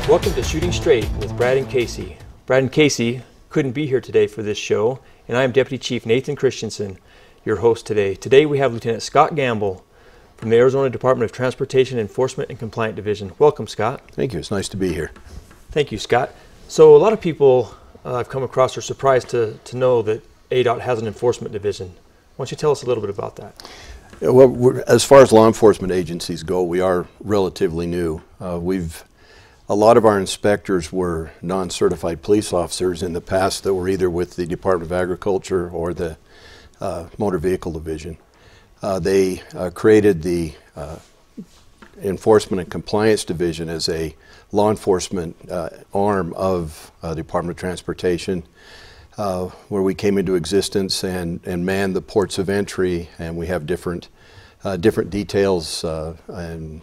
Welcome to Shooting Straight with Brad and Casey. Brad and Casey couldn't be here today for this show, and I am Deputy Chief Nathan Christensen, your host today. Today we have Lieutenant Scott Gamble from the Arizona Department of Transportation Enforcement and Compliance Division. Welcome, Scott. Thank you. It's nice to be here. Thank you, Scott. So a lot of people I've come across are surprised to know that ADOT has an enforcement division. Why don't you tell us a little bit about that? Yeah, well, as far as law enforcement agencies go, we are relatively new. A lot of our inspectors were non-certified police officers in the past that were either with the Department of Agriculture or the Motor Vehicle Division. They created the Enforcement and Compliance Division as a law enforcement arm of the Department of Transportation, where we came into existence and manned the ports of entry, and we have different details and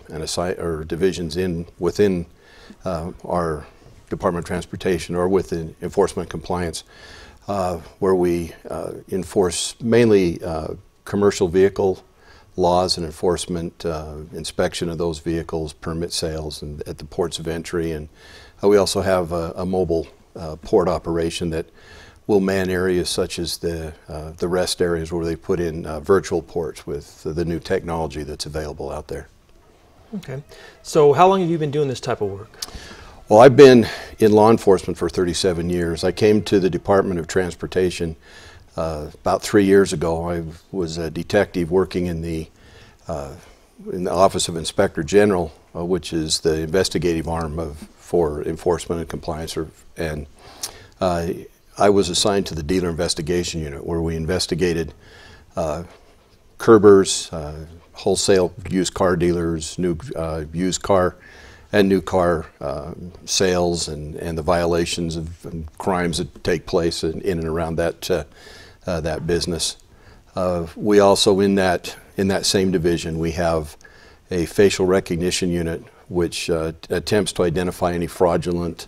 divisions within our Department of Transportation or within Enforcement and Compliance, where we enforce mainly commercial vehicle laws and enforcement, inspection of those vehicles, permit sales, and at the ports of entry. And we also have a mobile port operation that will man areas such as the rest areas where they put in virtual ports with the new technology that's available out there. Okay. So how long have you been doing this type of work? Well, I've been in law enforcement for 37 years. I came to the Department of Transportation about 3 years ago. I was a detective working in the Office of Inspector General, which is the investigative arm for enforcement and compliance. And I was assigned to the dealer investigation unit, where we investigated curbers, wholesale used car dealers, new used car and new car sales, and the violations and crimes that take place in and around that business. We also, in that same division, we have a facial recognition unit which attempts to identify any fraudulent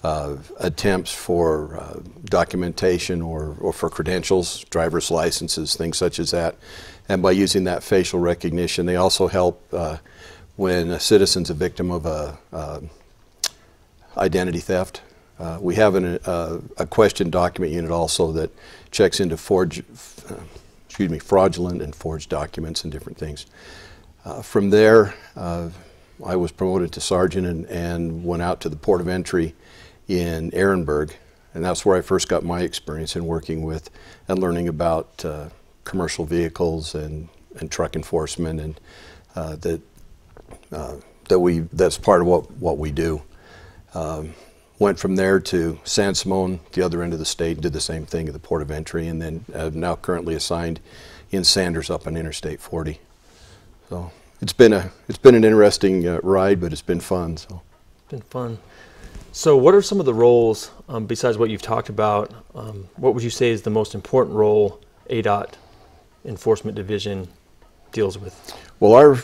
attempts for documentation or for credentials, driver's licenses, things such as that. And by using that facial recognition, they also help when a citizen's a victim of identity theft. We have a question document unit also that checks into fraudulent and forged documents and different things. From there, I was promoted to sergeant and went out to the port of entry in Ehrenberg, and that's where I first got my experience in working with and learning about commercial vehicles and truck enforcement, and that's part of what we do. Went from there to San Simon, the other end of the state, did the same thing at the port of entry, and then now currently assigned in Sanders up on Interstate 40. So it's been an interesting ride, but it's been fun. So It's been fun. So what are some of the roles, besides what you've talked about, what would you say is the most important role ADOT Enforcement Division deals with? Well, our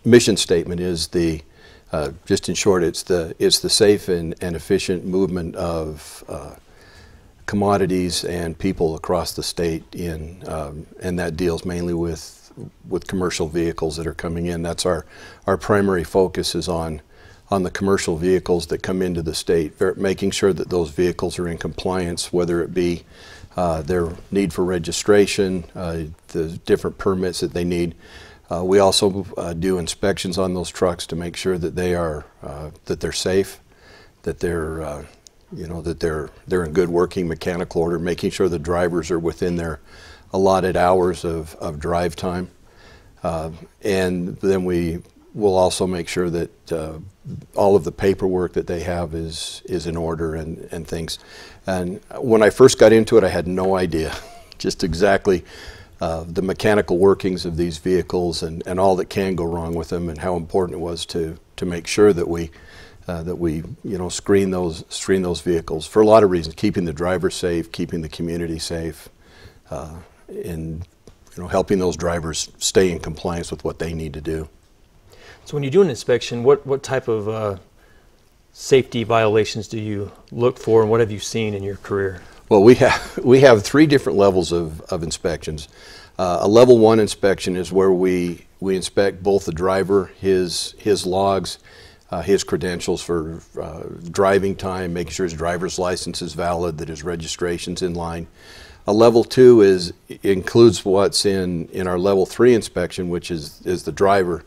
mission statement is just in short, it's the safe and efficient movement of commodities and people across the state, and that deals mainly with commercial vehicles that are coming in. That's our primary focus is on the commercial vehicles that come into the state, making sure that those vehicles are in compliance, whether it be their need for registration, the different permits that they need. We also do inspections on those trucks to make sure that they're safe, that they're they're in good working mechanical order, making sure the drivers are within their allotted hours of drive time, and then we will also make sure that all of the paperwork that they have is in order and things. And when I first got into it, I had no idea just exactly the mechanical workings of these vehicles and all that can go wrong with them, and how important it was to make sure that we screen those vehicles for a lot of reasons, keeping the driver safe, keeping the community safe, and helping those drivers stay in compliance with what they need to do. So when you do an inspection, what type of safety violations do you look for, and what have you seen in your career? Well, we have 3 different levels of inspections. A level 1 inspection is where we inspect both the driver, his logs, his credentials for driving time, making sure his driver's license is valid, that his registration's in line. A level 2 includes what's in our level 3 inspection, which is the driver.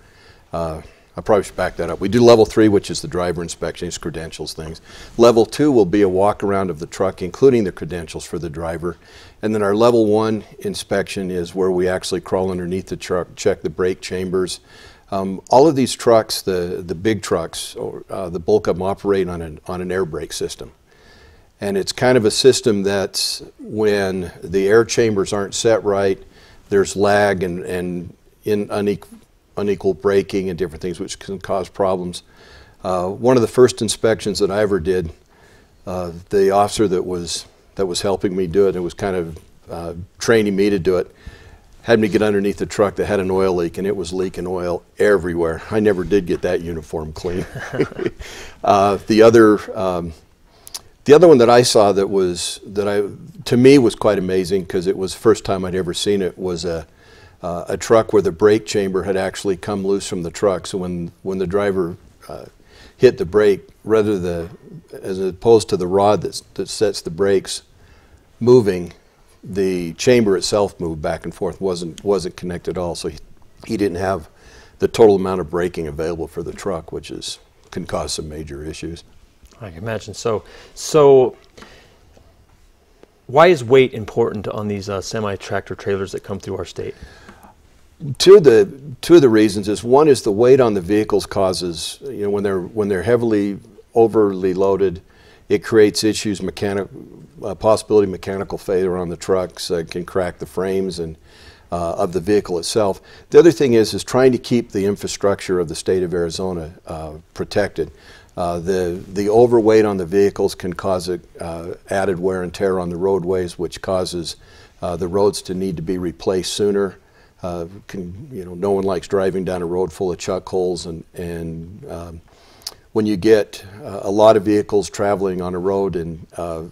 I probably should back that up. We do level 3, which is the driver inspection, his credentials, things. Level 2 will be a walk around of the truck, including the credentials for the driver. And then our level 1 inspection is where we actually crawl underneath the truck, check the brake chambers. All of these trucks, the big trucks, the bulk of them operate on an air brake system. And it's kind of a system that's when the air chambers aren't set right, there's lag and unequal braking and different things which can cause problems. One of the first inspections that I ever did, the officer that was helping me do it and was kind of training me to do it, had me get underneath the truck that had an oil leak, and it was leaking oil everywhere. I never did get that uniform clean. The other one that I saw to me was quite amazing, because it was the first time I'd ever seen it, was a truck where the brake chamber had actually come loose from the truck. So when the driver hit the brake, as opposed to the rod that sets the brakes moving, the chamber itself moved back and forth, wasn't connected at all. So he didn't have the total amount of braking available for the truck, which can cause some major issues. I can imagine. So why is weight important on these semi-tractor trailers that come through our state? Two of the reasons is, one is the weight on the vehicles causes, when they're heavily overly loaded, it creates issues, possibility of mechanical failure on the trucks, can crack the frames and of the vehicle itself. The other thing is trying to keep the infrastructure of the state of Arizona protected. The overweight on the vehicles can cause added wear and tear on the roadways, which causes the roads to need to be replaced sooner. No one likes driving down a road full of chuck holes, and when you get a lot of vehicles traveling on a road, and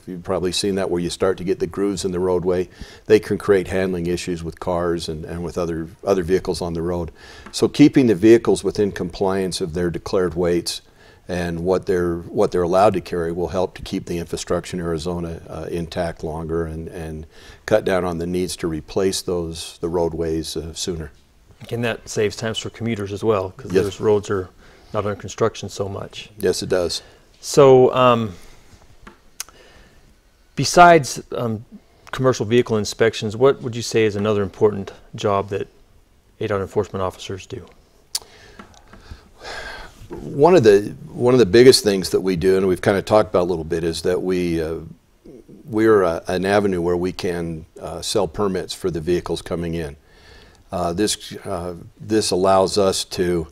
you've probably seen that, where you start to get the grooves in the roadway, they can create handling issues with cars and with other vehicles on the road. So keeping the vehicles within compliance of their declared weights and what they're allowed to carry will help to keep the infrastructure in Arizona intact longer, and cut down on the needs to replace the roadways sooner. And that saves times for commuters as well, because Yes. those roads are not under construction so much. Yes, it does. So besides commercial vehicle inspections, what would you say is another important job that ADOT enforcement officers do? One of the biggest things that we do, and we've kind of talked about a little bit, is that we're an avenue where we can sell permits for the vehicles coming in. This allows us to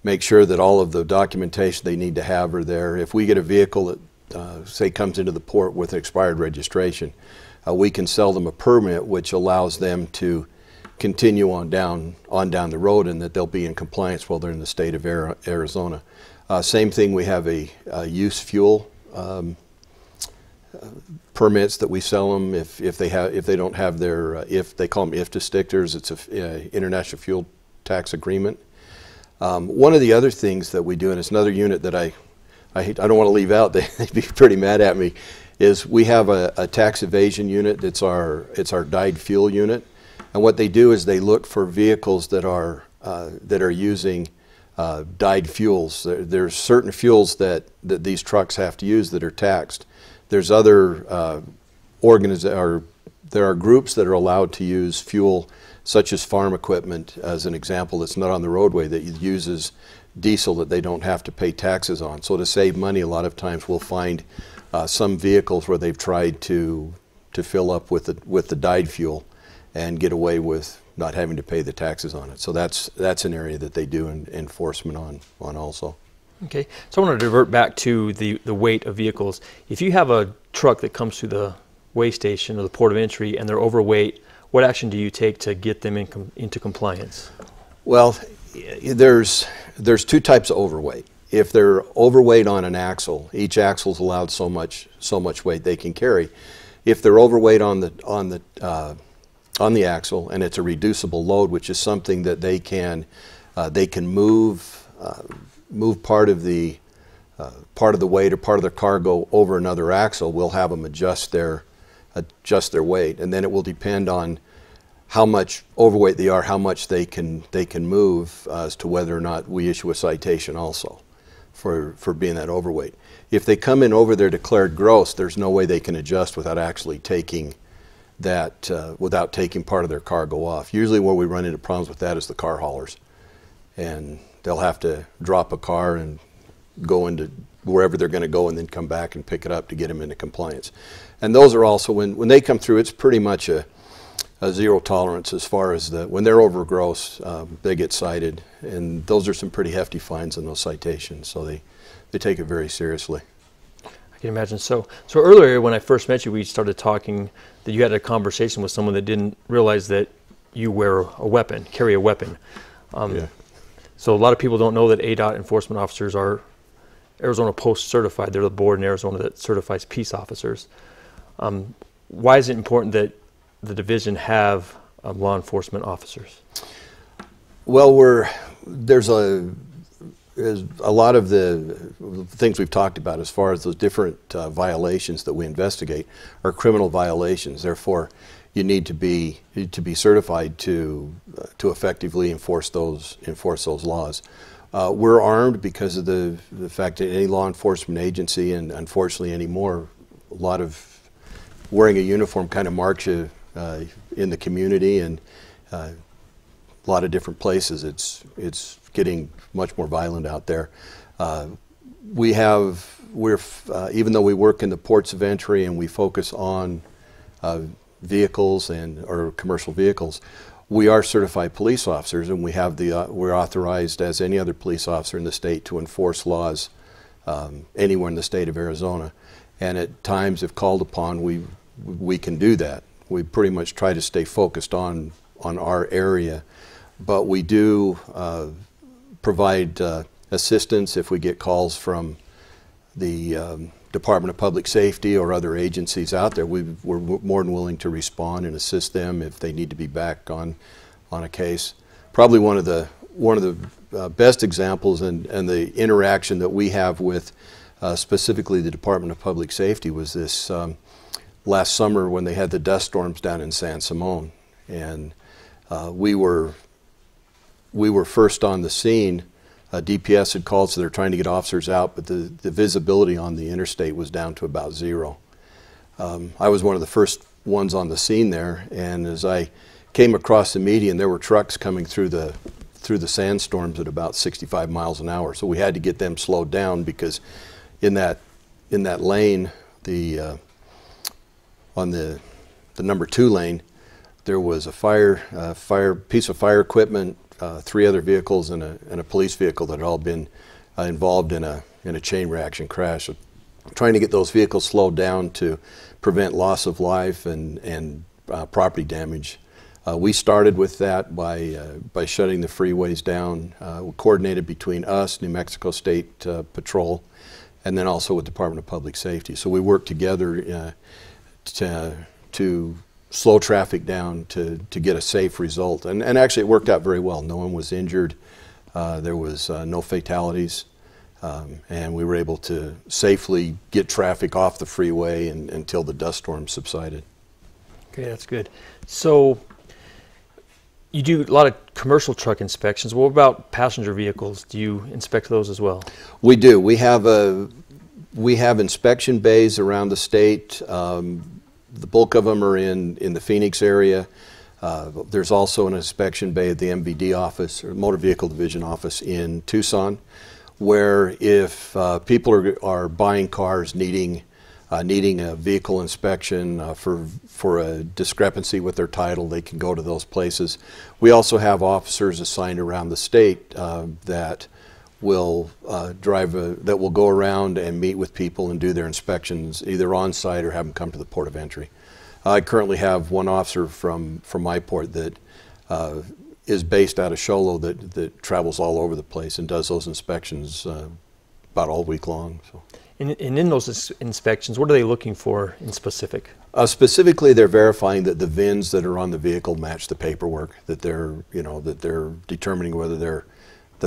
make sure that all of the documentation they need to have are there. If we get a vehicle that, say, comes into the port with an expired registration, we can sell them a permit, which allows them to continue on down the road, and that they'll be in compliance while they're in the state of Arizona. Same thing, we have a use fuel permits that we sell them if they don't have their they call them IFTA stickers. It's a International Fuel Tax Agreement. One of the other things that we do, and it's another unit that I don't want to leave out, they'd be pretty mad at me, is we have a tax evasion unit. It's our dyed fuel unit. And what they do is they look for vehicles that are using dyed fuels. There's certain fuels that these trucks have to use that are taxed. There's other there are groups that are allowed to use fuel, such as farm equipment, as an example, that's not on the roadway, that uses diesel that they don't have to pay taxes on. So to save money, a lot of times we'll find some vehicles where they've tried to fill up with the dyed fuel and get away with not having to pay the taxes on it. So that's an area that they do enforcement on also. Okay, so I want to divert back to the weight of vehicles. If you have a truck that comes through the weigh station or the port of entry and they're overweight, what action do you take to get them into compliance? Well, there's two types of overweight. If they're overweight on an axle, each axle is allowed so much weight they can carry. If they're overweight on the axle and it's a reducible load, which is something that they can move move part of the weight or part of their cargo over another axle, we'll have them adjust their weight, and then it will depend on how much overweight they are, how much they can move, as to whether or not we issue a citation also for being that overweight. If they come in over their declared gross, there's no way they can adjust without actually taking that, without taking part of their cargo off. Usually where we run into problems with that is the car haulers, and they'll have to drop a car and go into wherever they're going to go and then come back and pick it up to get them into compliance. And those are also, when they come through, it's pretty much a zero tolerance as far as when they're over gross, they get cited, and those are some pretty hefty fines in those citations, so they take it very seriously. I can imagine. So earlier when I first met you, we started talking that you had a conversation with someone that didn't realize that you wear a weapon, carry a weapon. Yeah. So a lot of people don't know that ADOT enforcement officers are Arizona Post certified. They're the board in Arizona that certifies peace officers. Why is it important that the division have law enforcement officers? Well, there's a lot of the things we've talked about as far as those different violations that we investigate are criminal violations. Therefore, you need to be certified to effectively enforce those laws. We're armed because of the fact that any law enforcement agency, and unfortunately anymore, a lot of wearing a uniform kind of marks you in the community, and a lot of different places. It's getting much more violent out there. Even though we work in the ports of entry and we focus on vehicles or commercial vehicles, we are certified police officers, and we're authorized as any other police officer in the state to enforce laws anywhere in the state of Arizona. And at times, if called upon, we can do that. We pretty much try to stay focused on our area, but we do provide assistance if we get calls from the Department of Public Safety or other agencies out there. We're more than willing to respond and assist them if they need to be back on a case. Probably one of the best examples and the interaction that we have with specifically the Department of Public Safety was this last summer when they had the dust storms down in San Simon, and we were first on the scene. DPS had called, so they're trying to get officers out, but the visibility on the interstate was down to about zero. I was one of the first ones on the scene there, and as I came across the median, there were trucks coming through the sandstorms at about 65 miles an hour. So we had to get them slowed down, because in that lane, on the number 2 lane, there was a piece of fire equipment, 3 other vehicles, and a police vehicle that had all been involved in a chain reaction crash. So trying to get those vehicles slowed down to prevent loss of life and property damage. We started with that by shutting the freeways down. We coordinated between us, New Mexico State Patrol, and then also with Department of Public Safety. So we worked together to slow traffic down to get a safe result. And actually it worked out very well. No one was injured. There was no fatalities. And we were able to safely get traffic off the freeway until the dust storm subsided. Okay, that's good. So you do a lot of commercial truck inspections. What about passenger vehicles? Do you inspect those as well? We do. We have inspection bays around the state. The bulk of them are in the Phoenix area. There's also an inspection bay at the MVD office, or Motor Vehicle Division office, in Tucson, where if people are buying cars needing a vehicle inspection for a discrepancy with their title, they can go to those places. We also have officers assigned around the state that will go around and meet with people and do their inspections either on site or have them come to the port of entry. I currently have one officer from my port that is based out of Show Low that travels all over the place and does those inspections about all week long. So. And in those inspections, what are they looking for in specific? Specifically, they're verifying that the VINs that are on the vehicle match the paperwork, that they're determining whether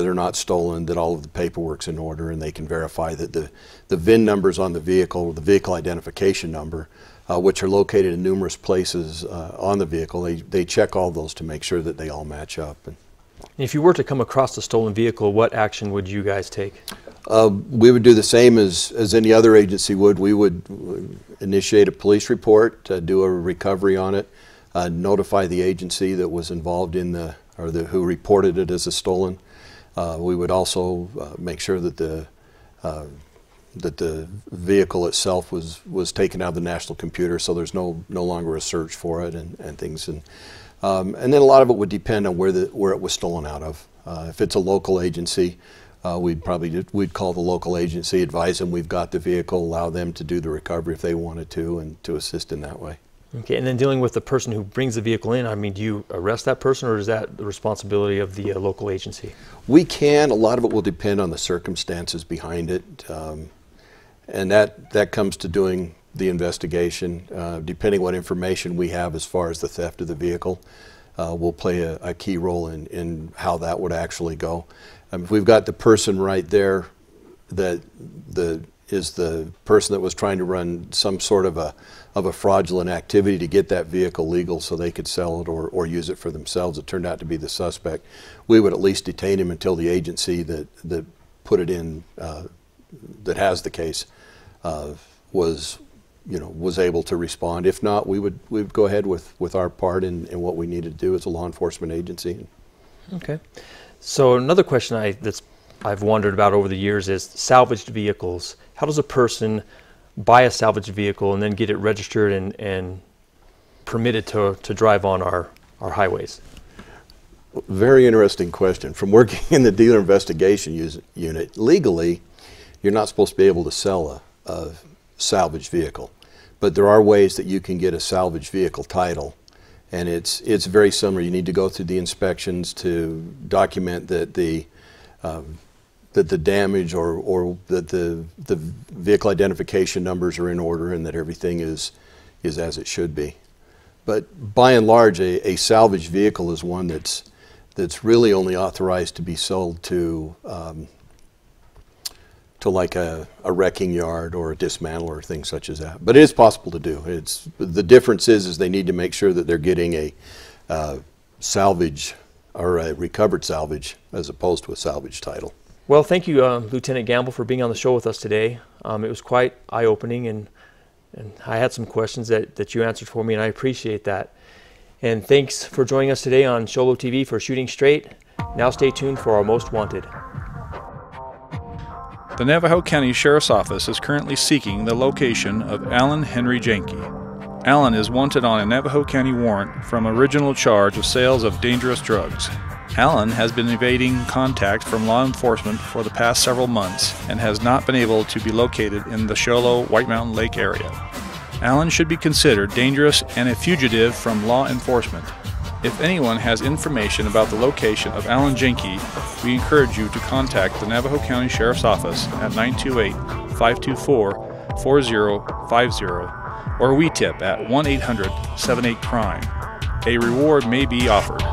they're not stolen, that all of the paperwork's in order, and they can verify that the VIN numbers on the vehicle, the vehicle identification number, which are located in numerous places on the vehicle, they check all those to make sure that they all match up. And if you were to come across a stolen vehicle, what action would you guys take? We would do the same as any other agency would. We would initiate a police report, do a recovery on it, notify the agency that was involved in who reported it as a stolen. We would also make sure that the vehicle itself was taken out of the national computer, so there's no longer a search for it and things. And then a lot of it would depend on where it was stolen out of. If it's a local agency, we'd call the local agency, advise them we've got the vehicle, allow them to do the recovery if they wanted to, and to assist in that way. Okay, and then dealing with the person who brings the vehicle in, I mean, do you arrest that person, or is that the responsibility of the local agency? We can. A lot of it will depend on the circumstances behind it, and that comes to doing the investigation. Depending what information we have as far as the theft of the vehicle, will play a key role in how that would actually go. If we've got the person right there that is the person that was trying to run some sort of a fraudulent activity to get that vehicle legal so they could sell it or use it for themselves, it turned out to be the suspect, we would at least detain him until the agency that put it in, that has the case, was able to respond. If not, we would go ahead with our part in what we needed to do as a law enforcement agency. Okay. So another question I've wondered about over the years is salvaged vehicles. How does a person buy a salvaged vehicle and then get it registered and permitted to drive on our highways? Very interesting question. From working in the dealer investigation unit, legally, you're not supposed to be able to sell a salvaged vehicle, but there are ways that you can get a salvaged vehicle title. And it's very similar. You need to go through the inspections to document that the damage or that the vehicle identification numbers are in order and that everything is as it should be. But by and large, a salvaged vehicle is one that's really only authorized to be sold to like a wrecking yard or a dismantler or things such as that. But it is possible to do. The difference is they need to make sure that they're getting a salvage or a recovered salvage as opposed to a salvage title. Well, thank you, Lieutenant Gamble, for being on the show with us today. It was quite eye-opening, and I had some questions that you answered for me, and I appreciate that. And thanks for joining us today on Sholo TV for Shooting Straight. Now stay tuned for our Most Wanted. The Navajo County Sheriff's Office is currently seeking the location of Alan Henry Janke. Alan is wanted on a Navajo County warrant from original charge of sales of dangerous drugs. Alan has been evading contact from law enforcement for the past several months and has not been able to be located in the Sholo White Mountain Lake area. Alan should be considered dangerous and a fugitive from law enforcement. If anyone has information about the location of Alan Janke, we encourage you to contact the Navajo County Sheriff's Office at 928-524-4050 or WeTip at 1-800-78-CRIME. A reward may be offered.